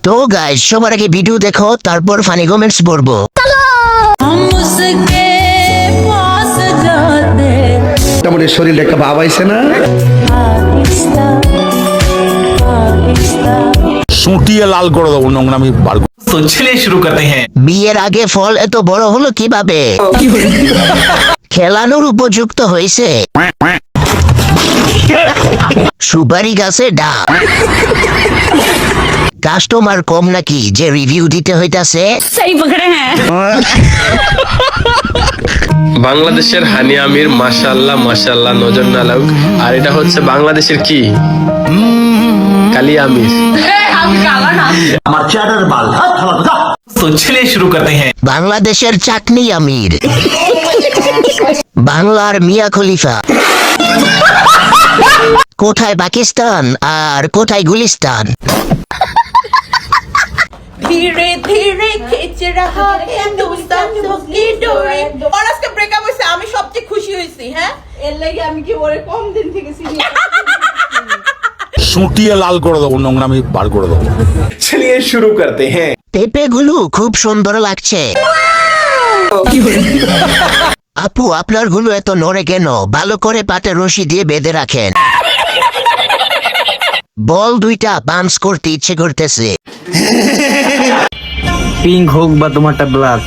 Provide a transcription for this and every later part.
তো গাইস, সবার আগে ভিডিও দেখো, তারপর ফানি কমেন্টস পড়বো। মোটামুটি শরীরে একটা ভাব আইছে না? সুটিয়ে লাল করে দেবো নোংরামি বার। तो चलिए शुरू करते हैं। বিয়ের আগে ফল এত বড় হলো কিভাবে? খেলানোর উপযুক্ত হয়েছে। সুপারি গাছে ডাব। কাস্টমার কম নাকি যে রিভিউ দিতে হইতাছে? सही पकड़े हैं। বাংলাদেশের হানি আমির মাশাআল্লাহ মাশাআল্লাহ, নজর না লাগুক। আর এটা হচ্ছে বাংলাদেশের কি কালি আমির। तो चलिए शुरू करते हैं। বাংলাদেশের চাকনি আমির, বাংলার মিয়া খলিফা। কোথায় পাকিস্তান আর কোথায় গুলিস্তান? धीरे धीरे खींच रहा हिंदुस्तान की डोरे। और আজকে ব্রেকআপ হইছে, আমি সবচেয়ে খুশি হইছি। হ্যাঁ, এর লাগি আমি কি ওরে কম দিন থেকে সিরিয়াস। সুটিয়ে লাল করে দেবো নোংরামি বার করে দেবো। चलिए शुरू करते हैं। পেঁপে গুলো খুব সুন্দর লাগছে। আপু, আপনার গুলো এত নড়ে কেন? ভালো করে পাতে রশি দিয়ে বেঁধে রাখেন। বল দুইটা বাউন্স করতে ইচ্ছে করতেছে। পিঙ্ক হোক বা তোমারটা ব্ল্যাক,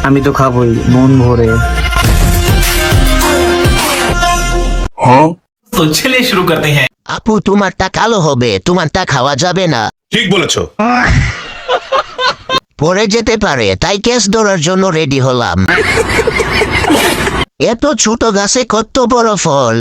আমি তো খাবোই মন ভরে। तो चलिए शुरू करते हैं। আপু, তোমারটা কালো হবে, তোমারটা খাওয়া যাবে না। ঠিক বলেছো। পরে যেতে পারে, তাই কেস ধরার জন্য রেডি হলাম। এত ছোট গাছে কত বড় ফল।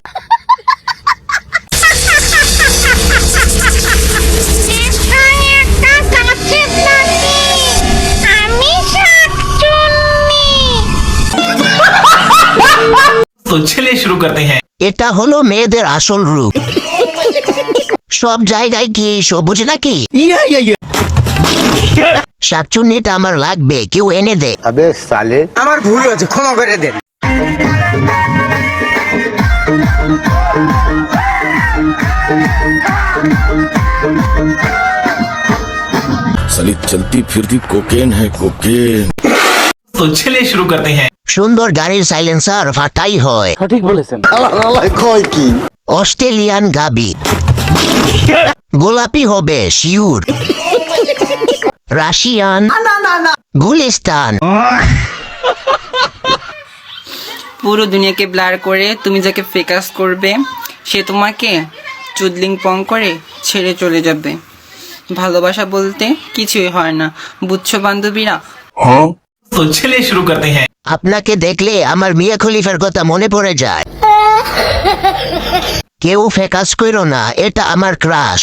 तो चलिए शुरू करते हैं। এটা হলো মেয়েদের আসল রূপ। সব জায়গায় কি সবুজ নাকি? শাকচুন্নিটা আমার লাগবে, কেউ এনে দে। আমার ভুল হয়েছে, ক্ষমা করে দেন। साली चलती फिरती कोकेन है कोकेन। तो चलिए शुरू करते हैं। সুন্দর গাড়ির সাইলেন্সার ফাটাই হয়। সঠিক বলেছেন। অস্ট্রেলিয়ান গাবি গোলাপি হবে শিউর। রাশিয়ান গুলিস্তান। পুরো দুনিয়াকে ব্লার করে তুমি যাকে ফোকাস করবে সে তোমাকে চুদলিং পং করে ছেড়ে চলে যাবে। ভালোবাসা বলতে কিছুই হয় না, বুঝছো বান্ধবীরা? तो चलिए शुरू करते हैं। আপনাকে দেখলে আমার মিয়া খলিফার কথা মনে পড়ে যায়। কেউ ফেকাস করো না, এটা আমার ক্রাশ।